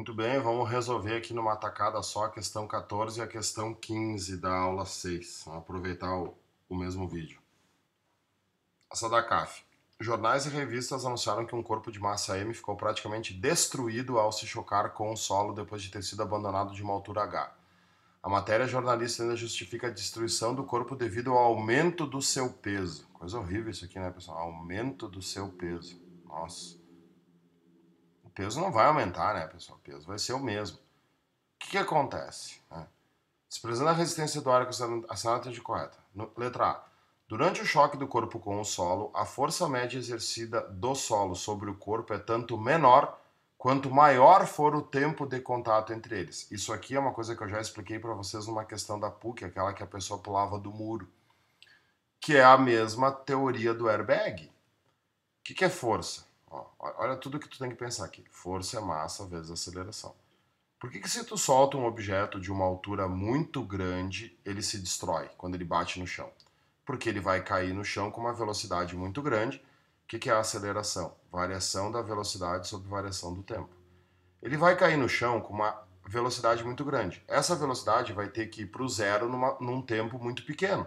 Muito bem, vamos resolver aqui numa tacada só a questão 14 e a questão 15 da aula 6. Vamos aproveitar o mesmo vídeo. Essa da CAF. Jornais e revistas anunciaram que um corpo de massa M ficou praticamente destruído ao se chocar com o solo depois de ter sido abandonado de uma altura H. A matéria jornalista ainda justifica a destruição do corpo devido ao aumento do seu peso. Coisa horrível isso aqui, né, pessoal? Aumento do seu peso. Nossa. O peso não vai aumentar, né, pessoal? O peso vai ser o mesmo. O que acontece? Né? Desprezando a resistência do ar, a alternativa correta. Letra A. Durante o choque do corpo com o solo, a força média exercida do solo sobre o corpo é tanto menor quanto maior for o tempo de contato entre eles. Isso aqui é uma coisa que eu já expliquei para vocês numa questão da PUC, aquela que a pessoa pulava do muro, que é a mesma teoria do airbag. O que é força? Ó, olha tudo que tu tem que pensar aqui. Força é massa vezes aceleração. Por que se tu solta um objeto de uma altura muito grande, ele se destrói quando ele bate no chão? Porque ele vai cair no chão com uma velocidade muito grande. O que é a aceleração? Variação da velocidade sobre variação do tempo. Ele vai cair no chão com uma velocidade muito grande. Essa velocidade vai ter que ir para o zero num tempo muito pequeno.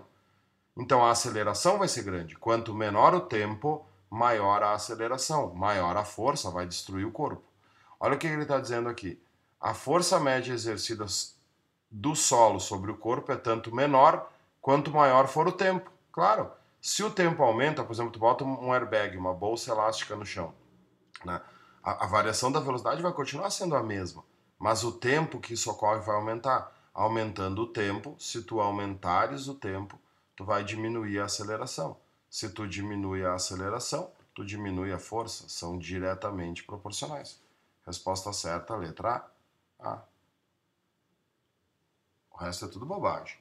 Então a aceleração vai ser grande. Quanto menor o tempo, maior a aceleração, maior a força, vai destruir o corpo. Olha o que ele está dizendo aqui. A força média exercida do solo sobre o corpo é tanto menor quanto maior for o tempo. Claro, se o tempo aumenta, por exemplo, tu bota um airbag, uma bolsa elástica no chão, né? A variação da velocidade vai continuar sendo a mesma, mas o tempo que isso ocorre vai aumentar. Aumentando o tempo, se tu aumentares o tempo, tu vai diminuir a aceleração. Se tu diminui a aceleração, tu diminui a força. São diretamente proporcionais. Resposta certa, letra A. O resto é tudo bobagem.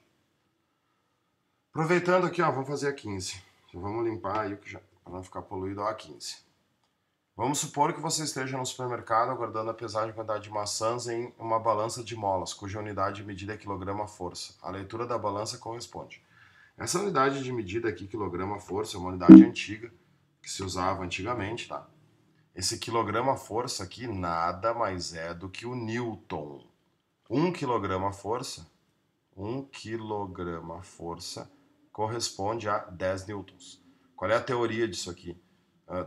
Aproveitando aqui, ó, vamos fazer a 15. Vamos limpar aí para não ficar poluído a 15. Vamos supor que você esteja no supermercado aguardando a pesagem de quantidade de maçãs em uma balança de molas, cuja unidade de medida é quilograma-força. A leitura da balança corresponde. Essa unidade de medida aqui, quilograma-força, é uma unidade antiga, que se usava antigamente, tá? Esse quilograma-força aqui nada mais é do que o Newton. 1 quilograma-força, 1 quilograma-força corresponde a 10 newtons. Qual é a teoria disso aqui?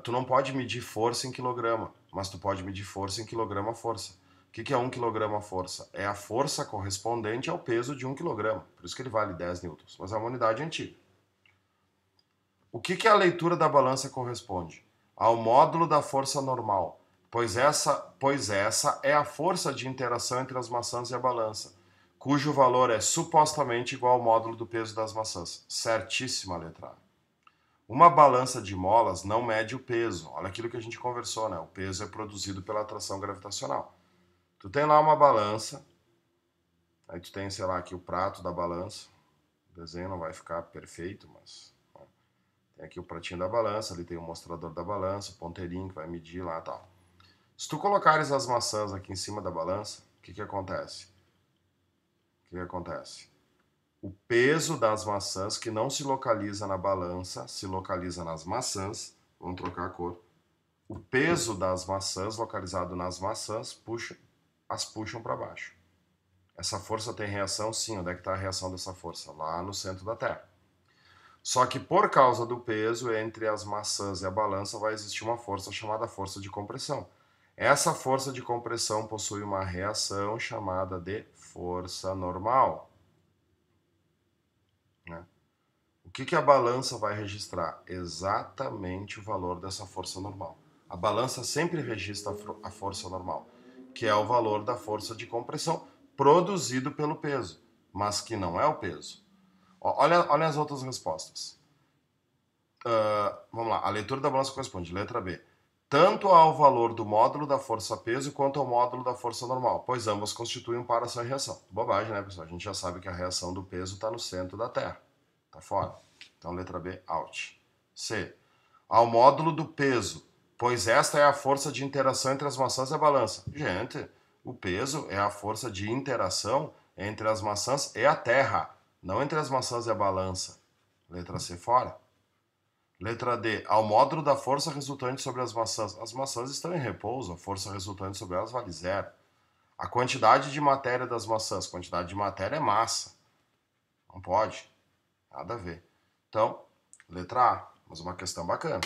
Tu não pode medir força em quilograma, mas tu pode medir força em quilograma-força. O que é 1 quilograma-força? É a força correspondente ao peso de 1 quilograma. Por isso que ele vale 10 newtons, mas é uma unidade antiga. O que a leitura da balança corresponde? Ao módulo da força normal, pois essa é a força de interação entre as maçãs e a balança, cujo valor é supostamente igual ao módulo do peso das maçãs. Certíssima, letra A. Uma balança de molas não mede o peso. Olha aquilo que a gente conversou, né? O peso é produzido pela atração gravitacional. Tu tem lá uma balança, aí tu tem, sei lá, aqui o prato da balança. O desenho não vai ficar perfeito, mas tem aqui o pratinho da balança, ali tem o mostrador da balança, o ponteirinho que vai medir lá e tal. Se tu colocares as maçãs aqui em cima da balança, o que acontece? O que acontece? O peso das maçãs, que não se localiza na balança, se localiza nas maçãs. Vamos trocar a cor. O peso das maçãs, localizado nas maçãs, as puxam para baixo. Essa força tem reação? Sim. Onde é que está a reação dessa força? Lá no centro da Terra. Só que por causa do peso entre as maçãs e a balança vai existir uma força chamada força de compressão. Essa força de compressão possui uma reação chamada de força normal. Né? O que a balança vai registrar? Exatamente o valor dessa força normal. A balança sempre registra a força normal, que é o valor da força de compressão produzido pelo peso, mas que não é o peso. Olha as outras respostas. Vamos lá, a leitura da balança corresponde, letra B. Tanto ao valor do módulo da força-peso quanto ao módulo da força normal, pois ambos constituem um par ação e reação. Bobagem, né, pessoal? A gente já sabe que a reação do peso está no centro da Terra. Tá fora. Então, letra B, out. C. Ao módulo do peso, pois esta é a força de interação entre as maçãs e a balança. Gente, o peso é a força de interação entre as maçãs e a Terra, não entre as maçãs e a balança. Letra C, fora. Letra D. Ao módulo da força resultante sobre as maçãs. As maçãs estão em repouso, a força resultante sobre elas vale zero. A quantidade de matéria das maçãs, quantidade de matéria é massa. Não pode. Nada a ver. Então, letra A, mas uma questão bacana.